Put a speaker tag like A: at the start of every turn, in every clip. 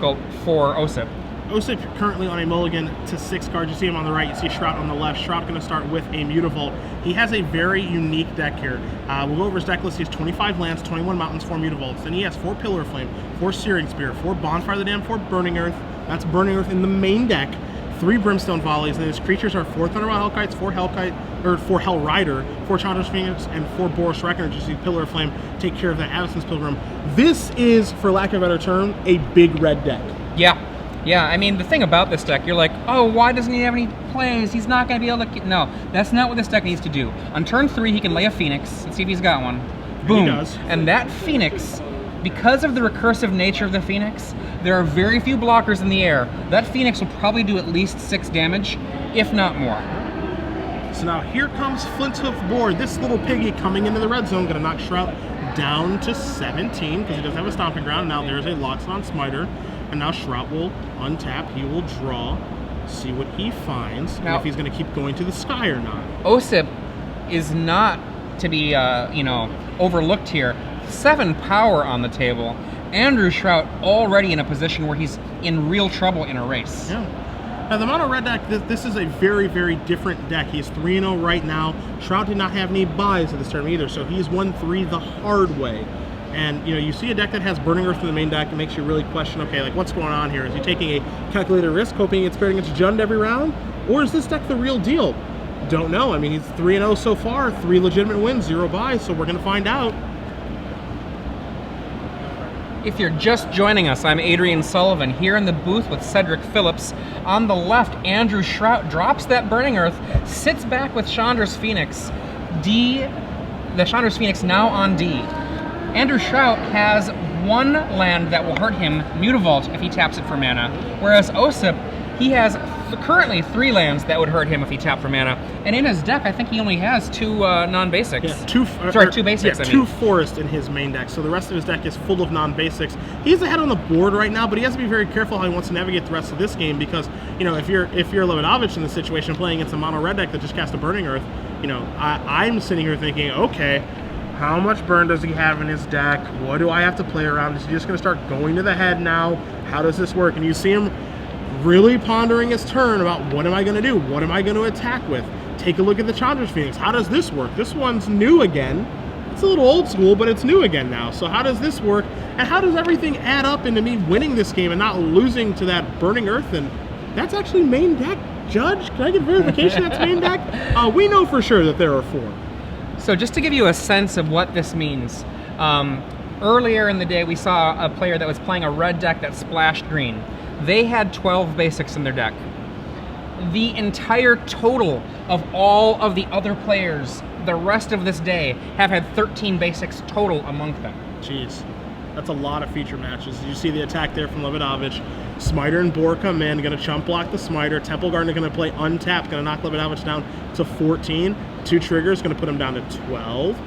A: difficult for Osyp.
B: Osyp currently on a mulligan to 6 cards. You see him on the right, you see Shrout on the left. Shrout going to start with a Mutavault. He has a very unique deck here. We'll go over his deck list. He has 25 lands, 21 mountains, 4 Mutavaults. Then he has 4 Pillar of Flame, 4 Searing Spear, 4 Bonfire of the Damned, 4 Burning Earth. That's Burning Earth in the main deck. 3 Brimstone Volleys, and his creatures are 4 Thundermaw Hellkites, 4 Hell Rider, 4 Chandra's Phoenix, and 4 Boros Reckoner. Just see Pillar of Flame take care of that Avacyn's Pilgrim. This is, for lack of a better term, a big red deck.
A: Yeah, I mean, the thing about this deck, you're like, oh, why doesn't he have any plays? He's not going to be able to... No, that's not what this deck needs to do. On turn 3, he can lay a Phoenix. Let's see if he's got one. Boom.
B: He does.
A: And that Phoenix, because of the recursive nature of the Phoenix, there are very few blockers in the air. That Phoenix will probably do at least 6 damage, if not more.
B: So now here comes Flinthoof Board. This little piggy coming into the red zone, going to knock Shrout down to 17, because he does have a Stomping Ground. Now there's a Loxodon Smiter. And now Shrout will untap, he will draw, see what he finds, and if he's going to keep going to the sky or not.
A: Osyp is not to be, overlooked here. 7 power on the table. Andrew Shrout already in a position where he's in real trouble in a race.
B: Yeah. Now the mono red deck, this is a very, very different deck. He's 3-0 right now. Shrout did not have any buys at this tournament either, so he's 1-3 the hard way. And, you see a deck that has Burning Earth in the main deck, it makes you really question, okay, like, what's going on here? Is he taking a calculated risk, hoping it's paired against Jund every round? Or is this deck the real deal? Don't know. I mean, he's 3-0 so far, 3 legitimate wins, 0 buys, so we're going to find out.
A: If you're just joining us, I'm Adrian Sullivan, here in the booth with Cedric Phillips. On the left, Andrew Shrout drops that Burning Earth, sits back with Chandra's Phoenix. The Chandra's Phoenix now on D. Andrew Shrout has 1 land that will hurt him, Mutavault, if he taps it for mana, whereas Osyp, he has currently 3 lands that would hurt him if he tapped for mana, and in his deck, I think he only has 2 non-basics.
B: Yeah, 2
A: basics.
B: Yeah, 2 forest in his main deck, so the rest of his deck is full of non-basics. He's ahead on the board right now, but he has to be very careful how he wants to navigate the rest of this game, because, if you're Lebedowicz in the situation playing against a mono red deck that just cast a Burning Earth, I'm sitting here thinking, okay, how much burn does he have in his deck? What do I have to play around? Is he just going to start going to the head now? How does this work? And you see him really pondering his turn about, what am I going to do? What am I going to attack with? Take a look at the Chandra's Phoenix. How does this work? This one's new again. It's a little old school, but it's new again now. So how does this work? And how does everything add up into me winning this game and not losing to that Burning Earth? And that's actually main deck. Judge, can I get verification that's main deck? We know for sure that there are 4.
A: So just to give you a sense of what this means, earlier in the day we saw a player that was playing a red deck that splashed green. They had 12 basics in their deck. The entire total of all of the other players the rest of this day have had 13 basics total among them.
B: Jeez, that's a lot of feature matches. You see the attack there from Lebedowicz. Smiter and Boar come in, going to chump block the Smiter. Temple Garden going to play untapped, going to knock Lebedowicz down to 14. 2 triggers, going to put him down to 12.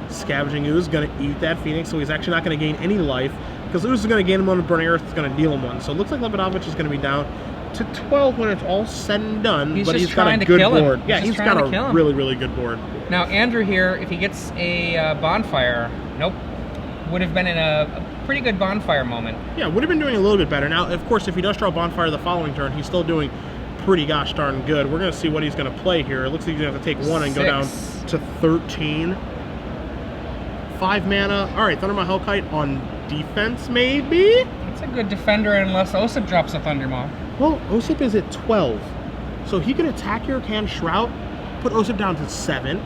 B: Scavenging Ooze going to eat that Phoenix, so he's actually not going to gain any life, because Ooze is going to gain him 1 with Burning Earth, it's going to deal him 1. So it looks like Lebedowicz is going to be down to 12 when it's all said and done, but he's got a good board. Yeah, he's got a really, really good board.
A: Now, Andrew here, if he gets a Bonfire, nope, would have been in a pretty good Bonfire moment.
B: Yeah, would have been doing a little bit better. Now, of course, if he does draw Bonfire the following turn, he's still doing pretty gosh darn good. We're going to see what he's going to play here. It looks like he's going to have to take 1 and go down to 13. 5 mana. All right, Thundermaw Hellkite on defense, maybe?
A: That's a good defender unless Osyp drops a Thundermaw.
B: Well, Osyp is at 12. So he can attack your can Shrout, put Osyp down to 7,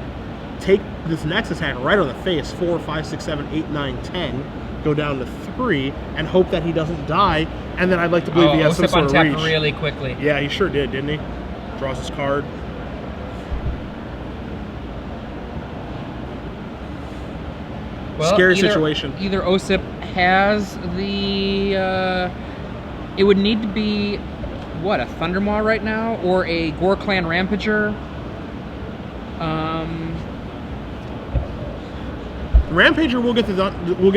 B: take this next attack right on the face, 4, 5, 6, 7, 8, 9, 10, go down to 3, and hope that he doesn't die. And then I'd like to believe he has some sort of reach.
A: Osyp untapped really quickly.
B: Yeah, he sure did, didn't he? Draws his card.
A: Well,
B: scary situation.
A: Either Osyp has the... it would need to be, what, a Thundermaw right now? Or a Gore Clan Rampager?
B: Rampager will get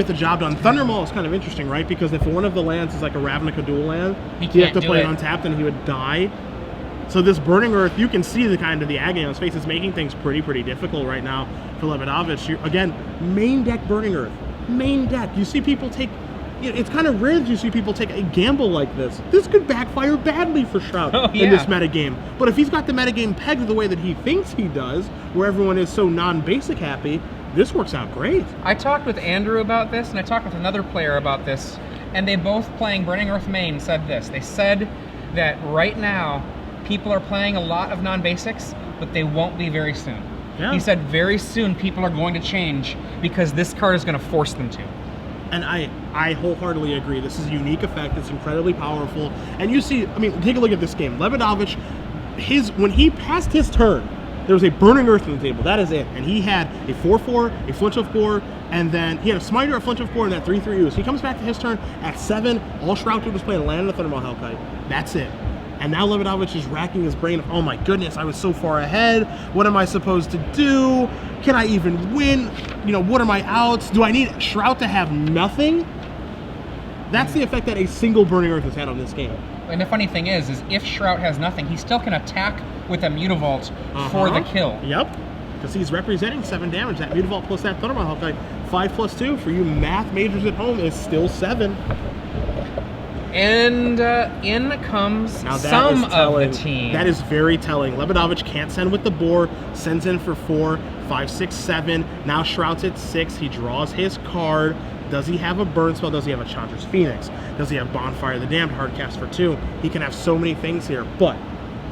B: the job done. Thundermaw is kind of interesting, right? Because if one of the lands is like a Ravnica dual land, you have to play it untapped and he would die. So this Burning Earth, you can see the kind of the agony on his face. It's making things pretty difficult right now for Lebedowicz. Again, main deck Burning Earth. Main deck. You see people take it's kind of rare that you see people take a gamble like this. This could backfire badly for Shrout in this metagame. But if he's got the metagame pegged the way that he thinks he does, where everyone is so non-basic happy, this works out great.
A: I talked with Andrew about this, and I talked with another player about this, and they both playing Burning Earth main said this. They said that right now, people are playing a lot of non-basics, but they won't be very soon.
B: Yeah.
A: He said very soon people are going to change because this card is going to force them to.
B: And I wholeheartedly agree. This is a unique effect. It's incredibly powerful. And you see, I mean, take a look at this game. Lebedowicz, when he passed his turn, there was a Burning Earth on the table. That is it. And he had a 4/4, a flinch of 4, and then he had a smiter, a flinch of 4, and that 3/3 ooze. He comes back to his turn at 7. All Shrout did was play and land on the Thunderball Hellkite. That's it. And now Lebedowicz is racking his brain of, oh my goodness, I was so far ahead. What am I supposed to do? Can I even win? You know, what are my outs? Do I need Shrout to have nothing? That's the effect that a single Burning Earth has had on this game.
A: And the funny thing is if Shrout has nothing, he still can attack with a Mutavault for the kill.
B: Yep, because he's representing 7 damage. That Mutavault plus that Thunderball Hellkite, 5 plus 2 for you math majors at home is still 7.
A: And in comes
B: now
A: some of the team.
B: That is very telling. Lebedowicz can't send with the boar, sends in for 4, 5, 6, 7. Now Shrout's at 6. He draws his card. Does he have a burn spell? Does he have a Chandra's Phoenix? Does he have Bonfire the Damned, hard cast for 2? He can have so many things here. But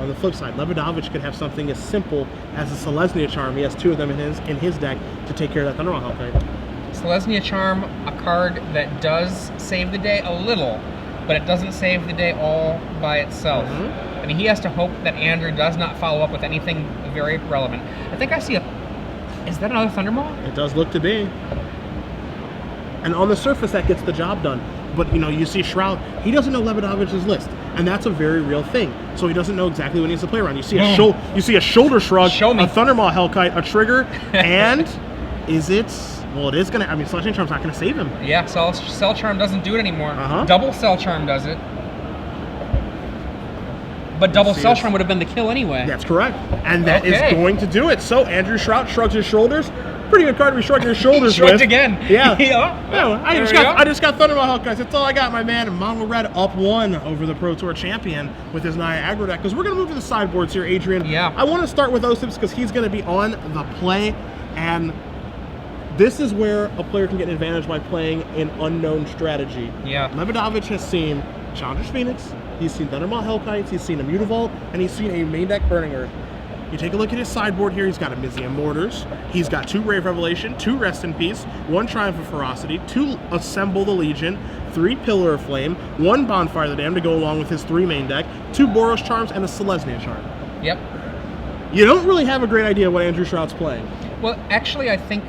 B: on the flip side, Lebedowicz could have something as simple as a Selesnya Charm. He has 2 of them in his deck to take care of that Thunderball Hellkite.
A: Selesnya Charm, a card that does save the day a little, but it doesn't save the day all by itself. I mean, he has to hope that Andrew does not follow up with anything very relevant. I think I see is that another Thundermaw?
B: It does look to be. And on the surface, that gets the job done. But, you know, you see Shrout, he doesn't know Lebedowicz's list. And that's a very real thing. So he doesn't know exactly what he needs to play around. You see a shoulder shrug, a Thundermaw Hellkite, a trigger, and is it... Well, it is going to... I mean, Celestial Charm's not going to save him.
A: Yeah, Cell Charm doesn't do it anymore. Double Cell Charm does it. But double Cell Charm would have been the kill anyway.
B: That's correct. And that is going to do it. So Andrew Shrout shrugs his shoulders. Pretty good card to be shrugging your shoulders with.
A: Again.
B: Yeah. I just got Thundermaw Hellkites. That's all I got, my man. Mono Red up 1 over the Pro Tour champion with his Naya aggro deck. Because we're going to move to the sideboards here, Adrian.
A: Yeah.
B: I want to start with Osyp because he's going to be on the play. And this is where a player can get an advantage by playing an unknown strategy.
A: Yeah.
B: Lebedowicz has seen Chandra's Phoenix, he's seen Thundermaw Hellkites, he's seen a Mutavault, and he's seen a main deck Burning Earth. You take a look at his sideboard here, he's got a Mizium Mortars, he's got 2 Rave Revelation, 2 Rest in Peace, 1 Triumph of Ferocity, 2 Assemble the Legion, 3 Pillar of Flame, 1 Bonfire the Damned to go along with his 3 main deck, 2 Boros Charms, and a Selesnya Charm.
A: Yep.
B: You don't really have a great idea what Andrew Shrout's playing.
A: Well, actually, I think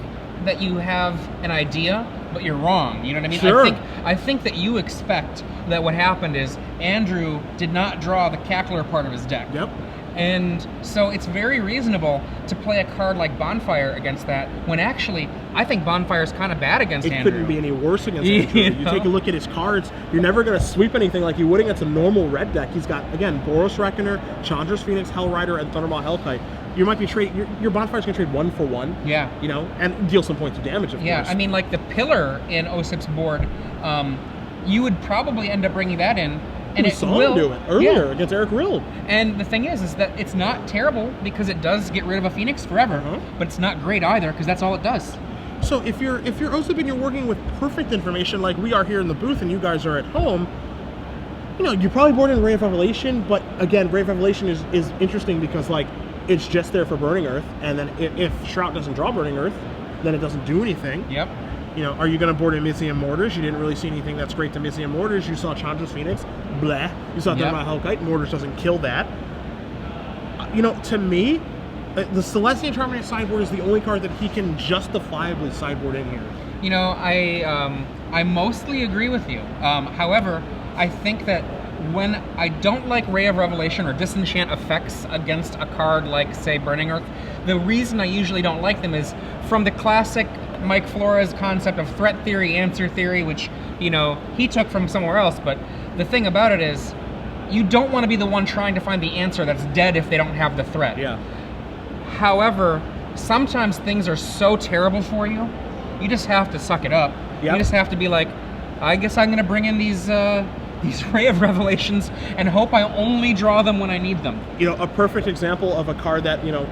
A: that you have an idea, but you're wrong. You know what I mean?
B: Sure.
A: I think that you expect that what happened is Andrew did not draw the Cackler part of his deck.
B: Yep.
A: And so it's very reasonable to play a card like Bonfire against that, when actually, I think Bonfire is kind of bad against Andrew.
B: It couldn't be any worse against Andrew. You take a look at his cards, you're never going to sweep anything like you would against a normal red deck. He's got, again, Boros Reckoner, Chandra's Phoenix, Hellrider, and Thundermaw Hellkite. You might be your Bonfire's going to trade 1 for 1.
A: Yeah.
B: You know, and deal some points of damage, of course.
A: I mean, like the Pillar in Osyp's board, you would probably end up bringing that in. And
B: we saw him do it earlier against Eric Rild.
A: And the thing is that it's not terrible because it does get rid of a Phoenix forever, but it's not great either because that's all it does.
B: So if you're Osyp and you're working with perfect information like we are here in the booth and you guys are at home, you know, you probably board in Ray of Revelation, but again, Ray of Revelation is interesting because like it's just there for Burning Earth, and then if Shrout doesn't draw Burning Earth, then it doesn't do anything.
A: Yep.
B: You know, are you going to board in Mizium Mortars? You didn't really see anything that's great to Mizium Mortars. You saw Chandra's Phoenix, blah. You saw Thundermaw Hellkite, Mortars doesn't kill that. You know, to me, the Selesnya Charm in his sideboard is the only card that he can justifiably sideboard in here.
A: You know, I mostly agree with you. However, I think that when I don't like Ray of Revelation or Disenchant effects against a card like, say, Burning Earth, the reason I usually don't like them is from the classic Mike Flores concept of threat theory, answer theory, which, you know, he took from somewhere else. But the thing about it is, you don't want to be the one trying to find the answer that's dead if they don't have the threat.
B: Yeah.
A: However, sometimes things are so terrible for you, you just have to suck it up.
B: Yep.
A: You just have to be like, I guess I'm going to bring in these Ray of Revelations and hope I only draw them when I need them.
B: You know, a perfect example of a card that, you know,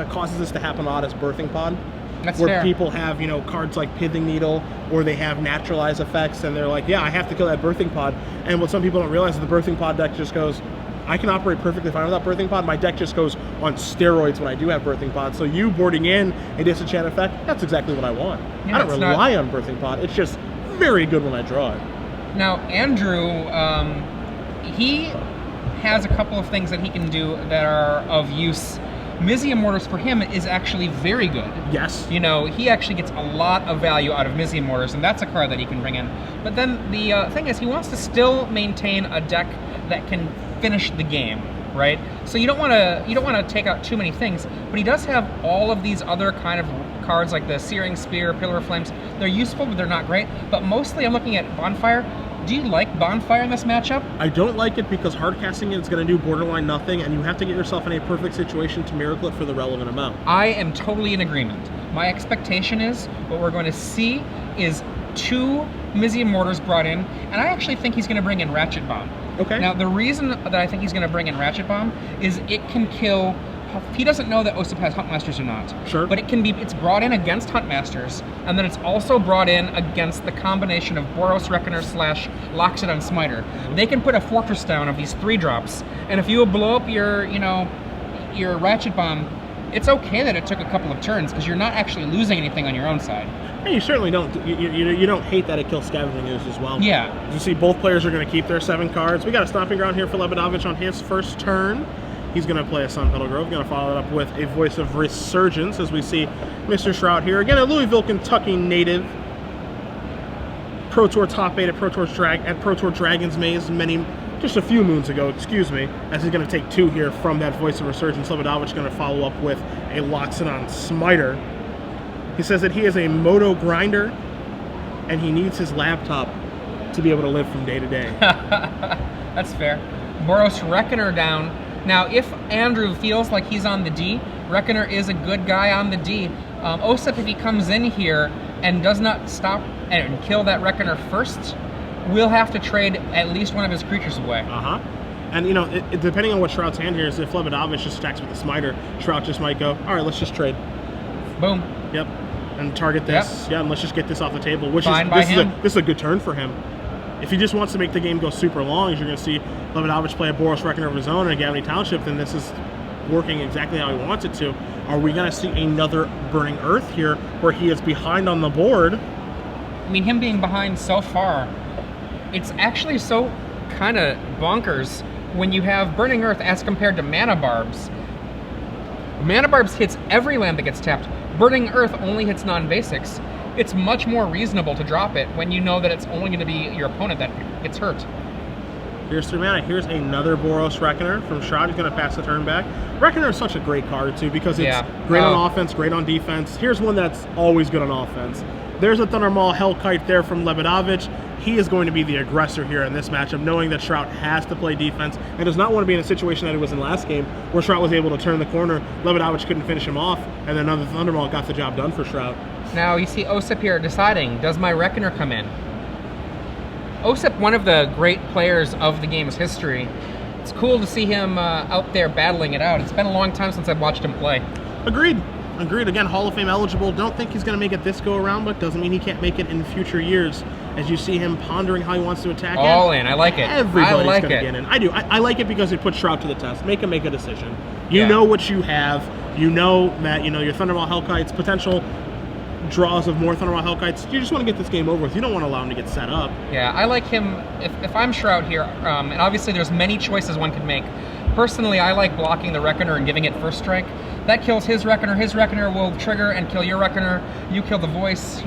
B: causes this to happen a lot is Birthing Pod.
A: That's
B: where
A: fair.
B: people have, you know, cards like Pithing Needle, or they have naturalize effects, and they're like, yeah, I have to kill that Birthing Pod. And what some people don't realize is the Birthing Pod deck just goes, I can operate perfectly fine without Birthing Pod. My deck just goes on steroids when I do have Birthing Pod. So you boarding in a disenchant effect, that's exactly what I want.
A: Yeah,
B: I don't rely on Birthing Pod. It's just very good when I draw it.
A: Now, Andrew, he has a couple of things that he can do that are of use. Mizzium Mortars for him is actually very good.
B: Yes.
A: You know, he actually gets a lot of value out of Mizzium Mortars, and that's a card that he can bring in. But then the thing is, he wants to still maintain a deck that can finish the game, right? So you don't want to take out too many things, but he does have all of these other kind of cards like the Searing Spear, Pillar of Flames. They're useful, but they're not great. But mostly I'm looking at Bonfire. Do you like Bonfire in this matchup?
B: I don't like it because hard casting it is going to do borderline nothing, and you have to get yourself in a perfect situation to miracle it for the relevant amount.
A: I am totally in agreement. My expectation is what we're going to see is 2 Mizzium Mortars brought in, and I actually think he's going to bring in Ratchet Bomb.
B: Okay.
A: Now, the reason that I think he's going to bring in Ratchet Bomb is it can kill. He doesn't know that Osyp has Huntmasters or not.
B: Sure.
A: But it's brought in against Huntmasters, and then it's also brought in against the combination of Boros Reckoner / Loxodon Smiter. They can put a Fortress down of these 3-drops, and if you blow up your Ratchet Bomb, it's okay that it took a couple of turns, because you're not actually losing anything on your own side.
B: And you certainly don't. You don't hate that it kills Scavenging Ooze as well.
A: Yeah.
B: You see, both players are going to keep their 7 cards. We got a stomping ground here for Lebedowicz on his first turn. He's going to play a Sunpetal Grove. Going to follow it up with a Voice of Resurgence, as we see Mr. Shrout here. Again, a Louisville, Kentucky native. Pro Tour top 8 at Pro Tour Dragon's Maze just a few moons ago, excuse me, as he's going to take 2 here from that Voice of Resurgence. Lebedowicz going to follow up with a Loxodon Smiter. He says that he is a moto grinder, and he needs his laptop to be able to live from day to day.
A: That's fair. Boros Reckoner down. Now, if Andrew feels like he's on the D, Reckoner is a good guy on the D. Osyp, if he comes in here and does not stop and kill that Reckoner first, will have to trade at least one of his creatures away.
B: Uh-huh. And, you know, depending on what Shrout's hand here is, if Lebedowicz just stacks with the Smiter, Shrout just might go, all right, let's just trade.
A: Boom.
B: Yep. And target this.
A: Yep.
B: Yeah, and let's just get this off the table. Which
A: Fine
B: is
A: by
B: this
A: him.
B: is a good turn for him. If he just wants to make the game go super long, as you're going to see Lebedowicz play a Boros Reckoner of his own in a Gavany Township, then this is working exactly how he wants it to. Are we going to see another Burning Earth here where he is behind on the board?
A: I mean, him being behind so far, it's actually so kind of bonkers when you have Burning Earth as compared to Mana Barbs. Mana Barbs hits every land that gets tapped. Burning Earth only hits non-basics. It's much more reasonable to drop it when you know that it's only going to be your opponent that gets hurt.
B: Here's 3 mana. Here's another Boros Reckoner from Shrout. He's going to pass the turn back. Reckoner is such a great card, too, because it's great on offense, great on defense. Here's one that's always good on offense. There's a Thundermaw Hellkite there from Lebedowicz. He is going to be the aggressor here in this matchup, knowing that Shrout has to play defense and does not want to be in a situation that he was in last game, where Shrout was able to turn the corner. Lebedowicz couldn't finish him off, and then another Thundermaw got the job done for Shrout.
A: Now you see Osyp here deciding, does my Reckoner come in? Osyp, one of the great players of the game's history. It's cool to see him out there battling it out. It's been a long time since I've watched him play.
B: Agreed. Again, Hall of Fame eligible. Don't think he's going to make it this go around, but doesn't mean he can't make it in future years. As you see him pondering how he wants to attack it.
A: All in. I like it.
B: Everybody's going to get in. I do. I like it because it puts Shrout to the test. Make him make a decision. You know what you have. You know that, your Thundermaw Hellkite's potential draws of more Thundermaw Hellkites. You just want to get this game over with. You don't want to allow him to get set up. Yeah,
A: I like him. If I'm Shrout here, and obviously there's many choices one could make. Personally, I like blocking the Reckoner and giving it first strike. That kills his Reckoner. His Reckoner will trigger and kill your Reckoner. You kill the Voice.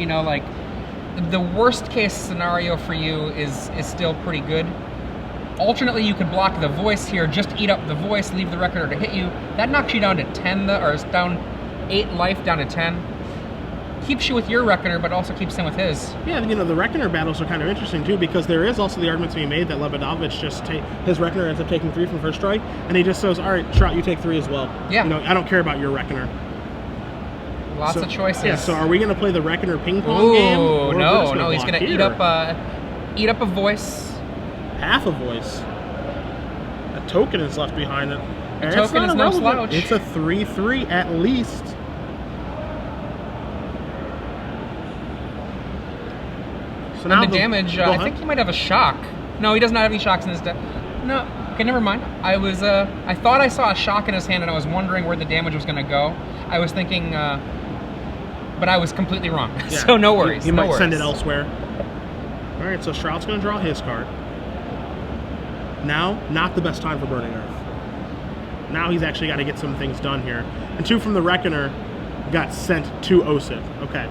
A: The worst case scenario for you is still pretty good. Alternately, you could block the Voice here, just eat up the Voice, leave the Reckoner to hit you. That knocks you down to 10, or down 8 life down to 10. Keeps you with your Reckoner, but also keeps him with his.
B: Yeah, the Reckoner battles are kind of interesting, too, because there is also the argument to be made that Lebedowicz his Reckoner ends up taking 3 from first strike, and he just says, all right, Shrout, you take 3 as well.
A: Yeah.
B: I don't care about your Reckoner.
A: Lots of choices.
B: Yeah, so are we going to play the Reckoner ping pong game?
A: No, he's going to eat up eat up a voice.
B: Half a voice. A token is left behind it.
A: A token is no slouch.
B: It's a 3/3 at least. So now
A: And the damage, I think he might have a shock. No, he does not have any shocks in his deck. No, okay, never mind. I thought I saw a shock in his hand, and I was wondering where the damage was going to go. I was thinking, but I was completely wrong. Yeah. So no worries.
B: He might send it elsewhere. All right, so Shrout's going to draw his card. Now, not the best time for Burning Earth. Now he's actually got to get some things done here. And 2 from the Reckoner got sent to Osyp. Okay.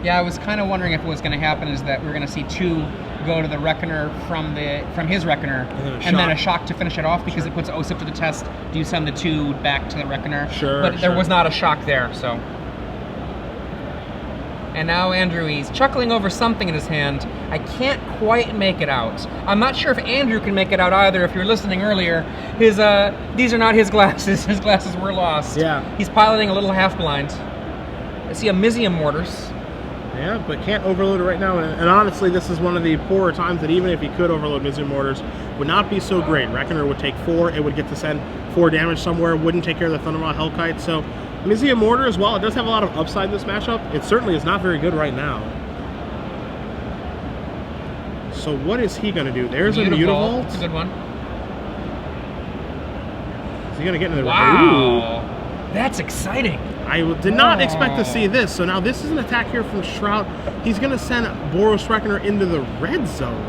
A: Yeah, I was kind of wondering if what was going to happen is that we were going to see 2 go to the Reckoner from his Reckoner, and then a shock to finish it off because it puts Osyp to the test. Do you send the 2 back to the Reckoner?
B: Sure.
A: But there was not a shock there, so. And now Andrew, he's chuckling over something in his hand. I can't quite make it out. I'm not sure if Andrew can make it out either. If you're listening earlier, these are not his glasses. His glasses were lost.
B: Yeah.
A: He's piloting a little half blind. I see a Mizium Mortars.
B: Yeah, but can't overload it right now. And honestly, this is one of the poorer times that even if he could overload Mizium Mortars, would not be so great. Reckoner would take 4. It would get to send 4 damage somewhere. Wouldn't take care of the Thundermaw Hellkite. So Mizium Mortar as well. It does have a lot of upside in this matchup. It certainly is not very good right now. So what is he going to do? There's a Mutavault.
A: That's a good one.
B: Is he going to get into the...
A: Wow. Ooh. That's exciting.
B: I did not expect to see this. So now this is an attack here from Shrout. He's going to send Boros Reckoner into the red zone.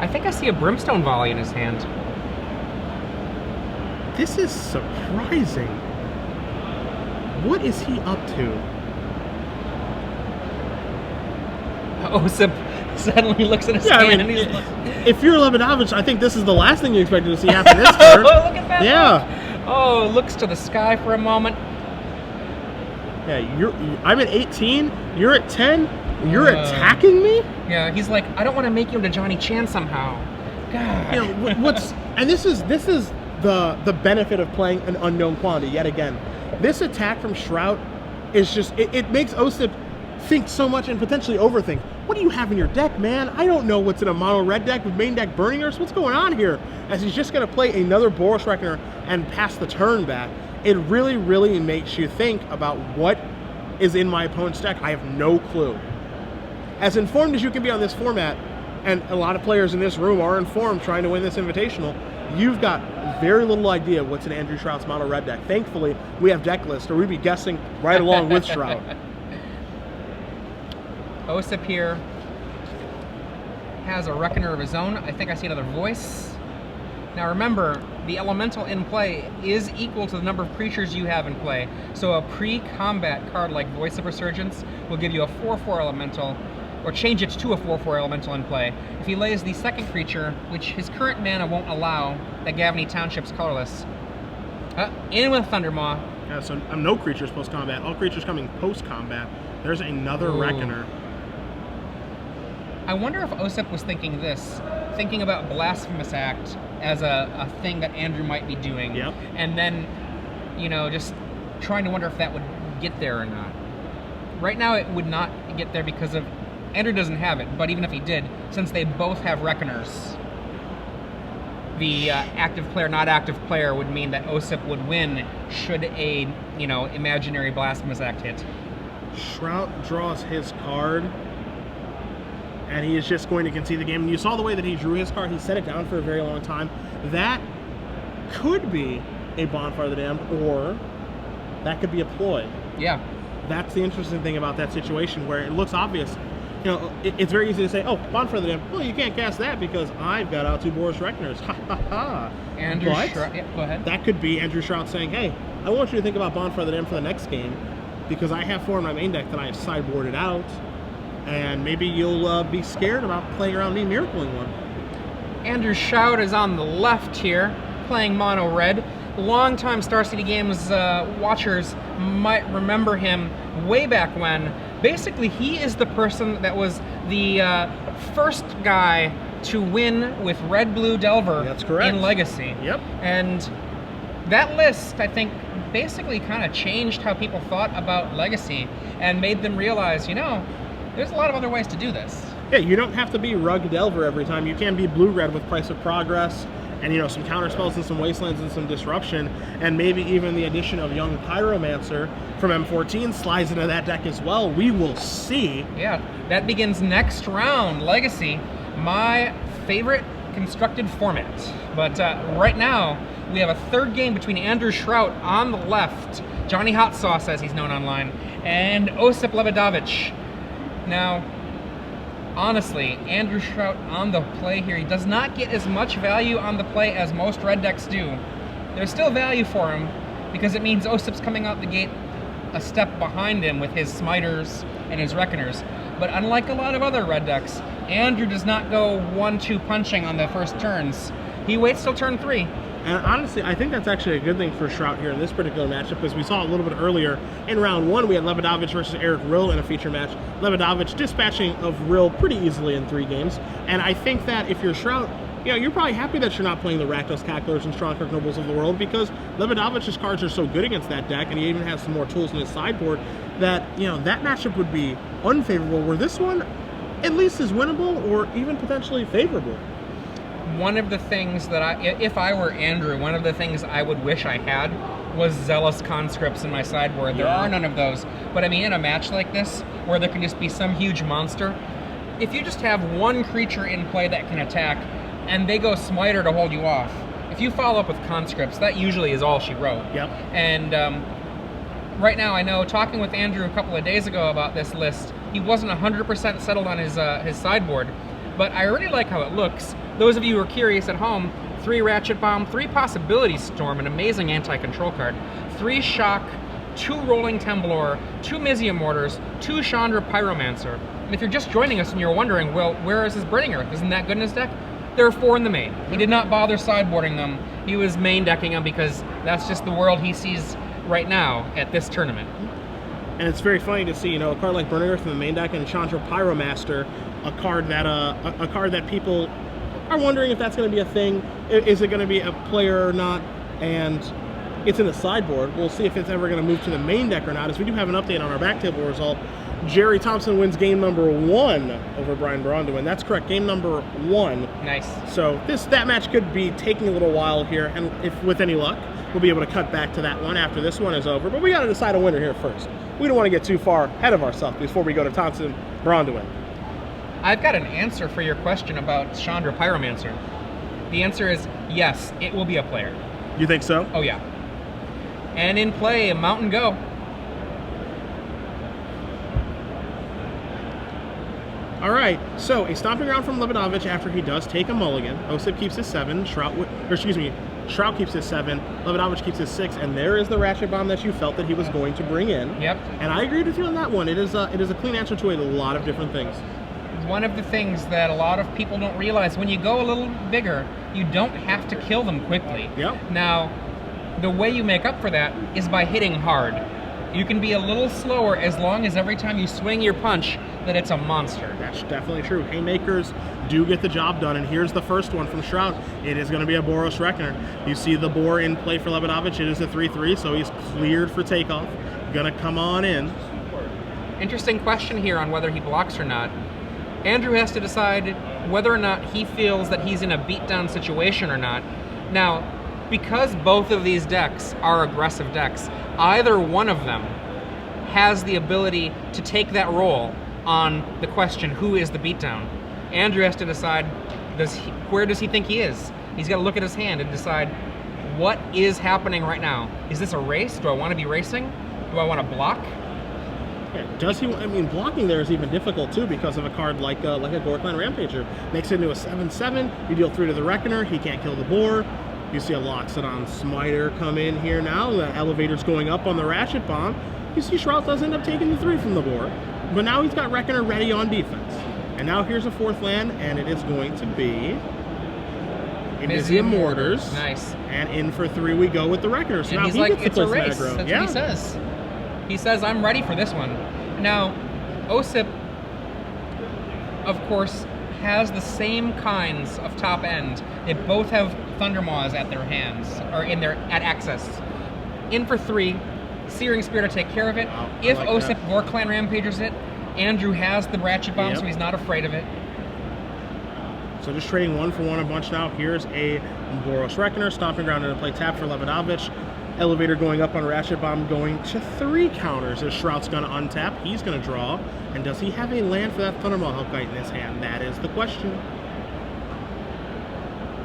A: I think I see a Brimstone Volley in his hand.
B: This is surprising. What is he up to?
A: Osyp suddenly looks at his hand and he's like...
B: If you're Lebedowicz, I think this is the last thing you expected to see happen this turn.
A: Look at that.
B: Yeah.
A: Look. Oh, looks to the sky for a moment.
B: Yeah, I'm at 18. You're at 10. You're attacking me.
A: Yeah, he's like, I don't want to make you into Johnny Chan somehow. God.
B: You know and this is the benefit of playing an unknown quantity yet again. This attack from Shrout is just it makes Osyp think so much and potentially overthink. What do you have in your deck, man? I don't know what's in a mono red deck with main deck Burning Earth. What's going on here? As he's just going to play another Boros Reckoner and pass the turn back. It really, really makes you think about what is in my opponent's deck. I have no clue. As informed as you can be on this format, and a lot of players in this room are informed trying to win this invitational, you've got very little idea what's in Andrew Shrout's mono red deck. Thankfully, we have deck list, or we'd be guessing right along with Shrout.
A: Osyp here has a Reckoner of his own. I think I see another voice. Now remember, the elemental in play is equal to the number of creatures you have in play. So a pre-combat card like Voice of Resurgence will give you a 4/4 elemental, or change it to a 4/4 elemental in play. If he lays the second creature, which his current mana won't allow, that Gavany Township's colorless, in with Thundermaw.
B: Yeah, so no creatures post-combat. All creatures coming post-combat. There's another Reckoner.
A: I wonder if Osyp was thinking this, thinking about Blasphemous Act as a thing that Andrew might be doing.
B: Yep.
A: And then, you know, just trying to wonder if that would get there or not. Right now it would not get there because of Andrew doesn't have it, but even if he did, since they both have Reckoners, the active player, not active player would mean that Osyp would win should a, you know, imaginary Blasphemous Act hit.
B: Shrout draws his card, and he is just going to concede the game. And you saw the way that he drew his card. He set it down for a very long time. That could be a Bonfire of the Damned, or that could be a ploy.
A: Yeah.
B: That's the interesting thing about that situation, where it looks obvious. You know, it's very easy to say, oh, Bonfire of the Damned, well, you can't cast that because I've got out 2 Boros Reckoners. Ha ha ha.
A: Andrew Shrout, yeah, go ahead.
B: That could be Andrew Shrout saying, hey, I want you to think about Bonfire of the Damned for the next game because I have 4 in my main deck that I have sideboarded out. And maybe you'll be scared about playing around me miracling one.
A: Andrew Shrout is on the left here, playing mono red. Longtime Star City Games watchers might remember him way back when. Basically, he is the person that was the first guy to win with Red Blue Delver.
B: That's correct.
A: In Legacy.
B: Yep.
A: And That list, I think, basically kind of changed how people thought about Legacy and made them realize, there's a lot of other ways to do this.
B: Yeah, you don't have to be Rug Delver every time. You can be Blue-Red with Price of Progress and, some counter spells and some Wastelands and some Disruption, and maybe even the addition of Young Pyromancer from M14 slides into that deck as well. We will see.
A: Yeah, that begins next round. Legacy, my favorite constructed format. But right now, we have a third game between Andrew Shrout on the left, Johnny Hot Sauce as he's known online, and Osyp Lebedowicz. Now, honestly, Andrew Shrout on the play here, he does not get as much value on the play as most red decks do. There's still value for him because it means Osyp's coming out the gate a step behind him with his Smiters and his Reckoners. But unlike a lot of other red decks, Andrew does not go 1-2 punching on the first turns. He waits till turn 3.
B: And honestly, I think that's actually a good thing for Shrout here in this particular matchup, because we saw a little bit earlier in round 1, we had Lebedowicz versus Eric Rill in a feature match. Lebedowicz dispatching of Rill pretty easily in 3 games. And I think that if you're Shrout, you're probably happy that you're not playing the Rakdos Cacklers and Strongkirk Nobles of the world, because Lebedowicz's cards are so good against that deck, and he even has some more tools in his sideboard, that, that matchup would be unfavorable, where this one at least is winnable or even potentially favorable.
A: One of the things that if I were Andrew, one of the things I would wish I had was Zealous Conscripts in my sideboard. There are none of those. But I mean, in a match like this, where there can just be some huge monster, if you just have one creature in play that can attack, and they go Smiter to hold you off, if you follow up with Conscripts, that usually is all she wrote.
B: Yep.
A: And right now, I know, talking with Andrew a couple of days ago about this list, he wasn't 100% settled on his sideboard, but I really like how it looks. Those of you who are curious at home, 3 Ratchet Bomb, 3 Possibility Storm, an amazing anti-control card, 3 Shock, 2 Rolling Temblor, 2 Mizium Mortars, 2 Chandra Pyromancer. And if you're just joining us and you're wondering, well, where is his Burning Earth? Isn't that good in his deck? There are 4 in the main. He did not bother sideboarding them. He was main decking them because that's just the world he sees right now at this tournament.
B: And it's very funny to see, a card like Burning Earth in the main deck and Chandra Pyromaster, a card that people are wondering if that's going to be a thing. Is it going to be a player or not? And it's in the sideboard. We'll see if it's ever going to move to the main deck or not, as we do have an update on our back table result. Jerry Thompson wins game number 1 over Brian Braunduin. That's correct, game number 1.
A: Nice.
B: So that match could be taking a little while here, and if with any luck, we'll be able to cut back to that one after this one is over. But we got to decide a winner here first. We don't want to get too far ahead of ourselves before we go to Thompson Braunduin.
A: I've got an answer for your question about Chandra Pyromancer. The answer is yes, it will be a player.
B: You think so?
A: Oh yeah. And in play, Mountain Go.
B: All right, so a stomping ground from Lebedowicz after he does take a mulligan. Osyp keeps his 7, Shrout keeps his 7, Lebedowicz keeps his 6, and there is the Ratchet Bomb that you felt that he was going to bring in.
A: Yep.
B: And I agreed with you on that one. It is a clean answer to a lot of different things.
A: One of the things that a lot of people don't realize, when you go a little bigger, you don't have to kill them quickly.
B: Yep.
A: Now, the way you make up for that is by hitting hard. You can be a little slower as long as every time you swing your punch that it's a monster.
B: That's definitely true. Haymakers do get the job done, and here's the first one from Shrout. It is going to be a Boros Reckoner. You see the Boar in play for Lebedowicz. It is a 3/3, so he's cleared for takeoff. Gonna come on in.
A: Interesting question here on whether he blocks or not. Andrew has to decide whether or not he feels that he's in a beatdown situation or not. Now, because both of these decks are aggressive decks, either one of them has the ability to take that role on the question, who is the beatdown? Andrew has to decide, where does he think he is? He's got to look at his hand and decide, what is happening right now? Is this a race? Do I want to be racing? Do I want to block?
B: Does he? I mean, blocking there is even difficult too because of a card like a Gorkline Rampager. Makes it into a 7/7. You deal 3 to the Reckoner. He can't kill the Boar. You see a Loxodon Smiter come in here now. The elevator's going up on the Ratchet Bomb. You see Shrout does end up taking the 3 from the Boar, but now he's got Reckoner ready on defense. And now here's a 4th land, and it is going to be Mizium Mortars.
A: Nice.
B: And in for 3 we go with the Reckoner. So
A: and
B: now
A: he's
B: he
A: like,
B: gets to
A: it's a
B: play
A: race.
B: some aggro.
A: That's what he says. He says, I'm ready for this one. Now, Osyp, of course, has the same kinds of top end. They both have Thundermaws at their hands, or at access. In for 3, Searing Spear to take care of it.
B: Wow,
A: If
B: like
A: Osyp
B: that.
A: War Clan Rampagers it, Andrew has the Ratchet Bomb,
B: Yep.
A: so he's not afraid of it.
B: So just trading 1 for 1 a bunch now. Here's a Boros Reckoner, Stomping Ground into play, tap for Lebedowicz. Elevator going up on Ratchet Bomb, going to 3 counters as Shrout's going to untap. He's going to draw. And does he have a land for that Thundermaw Hellkite in his hand? That is the question.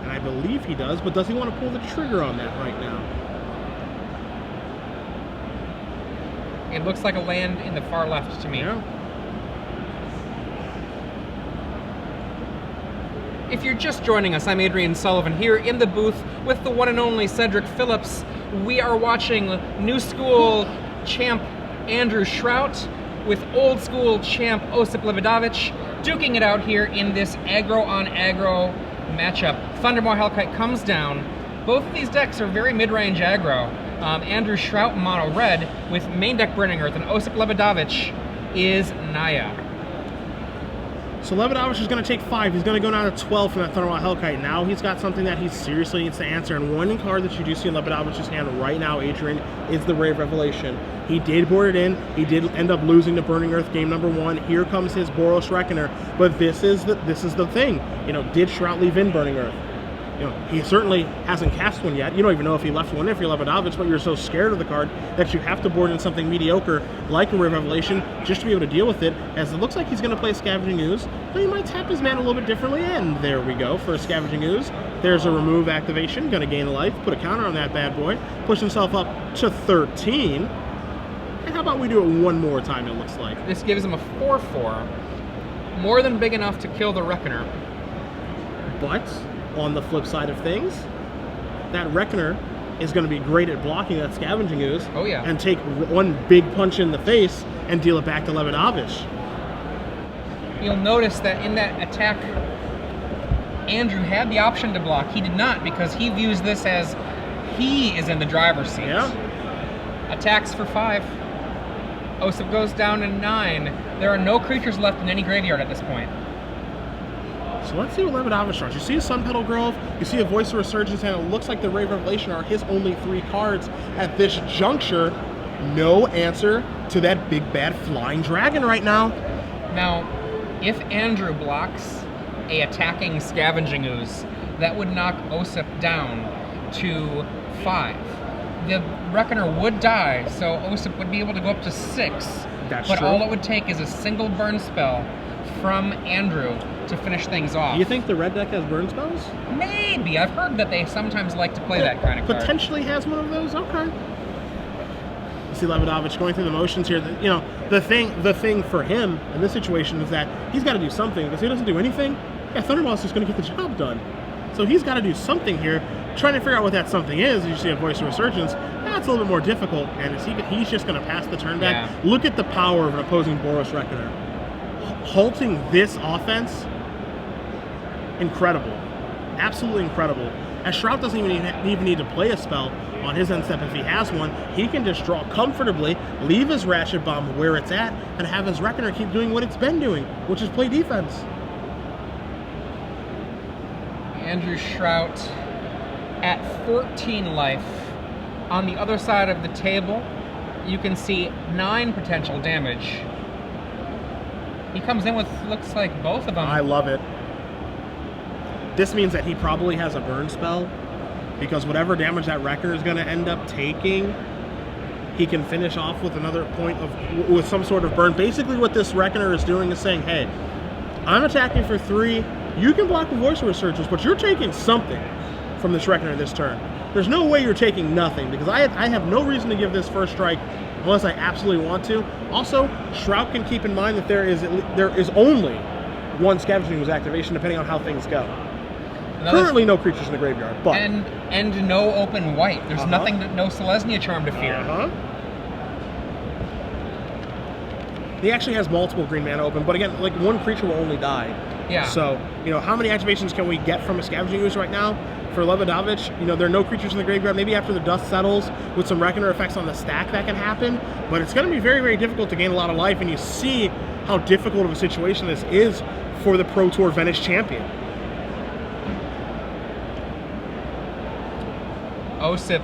B: And I believe he does, but does he want to pull the trigger on that right now?
A: It looks like a land in the far left to me.
B: Yeah.
A: If you're just joining us, I'm Adrian Sullivan here in the booth with the one and only Cedric Phillips. We are watching new school champ Andrew Shrout with old school champ Osyp Lebedowicz duking it out here in this aggro on aggro matchup. Thundermaw Hellkite comes down. Both of these decks are very mid-range aggro. Andrew Shrout mono red with main deck Burning Earth, and Osyp Lebedowicz is Naya.
B: So Lebedowicz is going to take 5. He's going to go down to 12 from that Thundermaw Hellkite. Now he's got something that he seriously needs to answer. And one card that you do see in Lebedowicz's hand right now, Adrian, is the Rave Revelation. He did board it in. He did end up losing to Burning Earth game number 1. Here comes his Boros Reckoner. But this is the thing. You know, did Shrout leave in Burning Earth? You know, he certainly hasn't cast one yet. You don't even know if he left one if you're Lebedowicz, but you're so scared of the card that you have to board in something mediocre like a Rave Revelation just to be able to deal with it, as it looks like he's going to play Scavenging Ooze, but he might tap his mana a little bit differently, and there we go for a Scavenging Ooze. There's a remove activation, going to gain a life, put a counter on that bad boy, push himself up to 13, and how about we do it one more time, it looks like.
A: This gives him a 4/4, more than big enough to kill the Reckoner.
B: But on the flip side of things, that Reckoner is going to be great at blocking that Scavenging Ooze.
A: Oh, yeah.
B: And take one big punch in the face and deal it back to Lebedowicz.
A: You'll notice that in that attack, Andrew had the option to block. He did not, because he views this as he is in the driver's seat.
B: Yeah.
A: Attacks for 5. Osyp goes down to 9. There are no creatures left in any graveyard at this point.
B: So let's see what Lebedowicz draws. You see a Sun Petal Grove, you see a Voice of Resurgence, and it looks like the Rave Revelation are his only 3 cards at this juncture. No answer to that big bad flying dragon right now.
A: Now, if Andrew blocks a attacking Scavenging Ooze, that would knock Osyp down to 5. The Reckoner would die, so Osyp would be able to go up to 6.
B: That's
A: but
B: true.
A: all it would take is a single burn spell from Andrew to finish things off.
B: Do you think the red deck has burn spells?
A: Maybe. I've heard that they sometimes like to play that kind of card.
B: Potentially has one of those? Okay. You see Lebedowicz going through the motions here. You know, the thing for him in this situation is that he's got to do something, because if he doesn't do anything, yeah, Thundermaw's just going to get the job done. So he's got to do something here. Trying to figure out what that something is, you see a Voice of Resurgence, that's a little bit more difficult, and he's just going to pass the turn back.
A: Yeah.
B: Look at the power of an opposing Boros Reckoner. Halting this offense, incredible. Absolutely incredible. As Shrout doesn't even need to play a spell on his end step if he has one. He can just draw comfortably, leave his Ratchet Bomb where it's at, and have his Reckoner keep doing what it's been doing, which is play defense.
A: Andrew Shrout at 14 life. On the other side of the table, you can see 9 potential damage. He comes in with, looks like, both of them.
B: I love it. This means that he probably has a burn spell, because whatever damage that Reckoner is going to end up taking, he can finish off with another point with some sort of burn. Basically what this Reckoner is doing is saying, hey, I'm attacking for 3, you can block with Voice of Resurgence, but you're taking something from this Reckoner this turn. There's no way you're taking nothing, because I have no reason to give this first strike unless I absolutely want to. Also, Shrout can keep in mind that there is only one Scavenging Ooze activation depending on how things go. Currently no creatures in the graveyard, but...
A: And no open white. There's nothing, no Selesnya Charm to fear.
B: He actually has multiple green mana open, but again, like, one creature will only die.
A: Yeah.
B: So, you know, how many activations can we get from a Scavenging Ooze right now? For Lebedowicz, you know, there are no creatures in the graveyard. Maybe after the dust settles, with some Reckoner effects on the stack, that can happen. But it's going to be very, very difficult to gain a lot of life, and you see how difficult of a situation this is for the Pro Tour Venice champion.
A: Osyp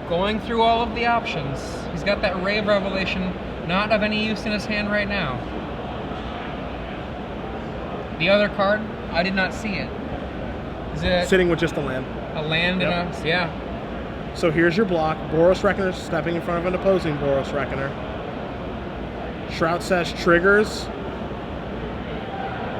A: going through all of the options. He's got that Ray of Revelation, not of any use in his hand right now. The other card, I did not see it. Is it
B: Sitting with just a land.
A: a land
B: Yep.
A: and a... Yeah.
B: So here's your block. Boros Reckoner stepping in front of an opposing Boros Reckoner. Shrout says triggers.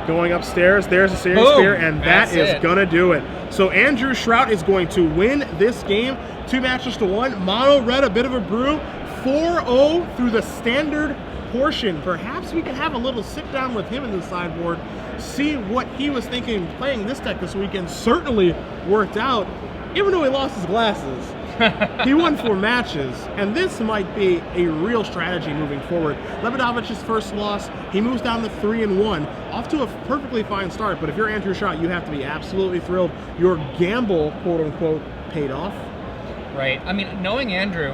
B: Going upstairs. There's a serious
A: Boom.
B: spear, and that
A: That's
B: is
A: it.
B: gonna do it. So Andrew Shrout is going to win this game. 2 matches to 1. Mono red, a bit of a brew. 4-0 through the standard portion. Perhaps we can have a little sit down with him in the sideboard, see what he was thinking playing this deck this weekend. Certainly worked out, even though he lost his glasses. He won 4 matches, and this might be a real strategy moving forward. Lebedowicz's first loss, he moves down to 3-1, off to a perfectly fine start. But if you're Andrew Shrout, you have to be absolutely thrilled. Your gamble, quote unquote, paid off.
A: Right. I mean, knowing Andrew,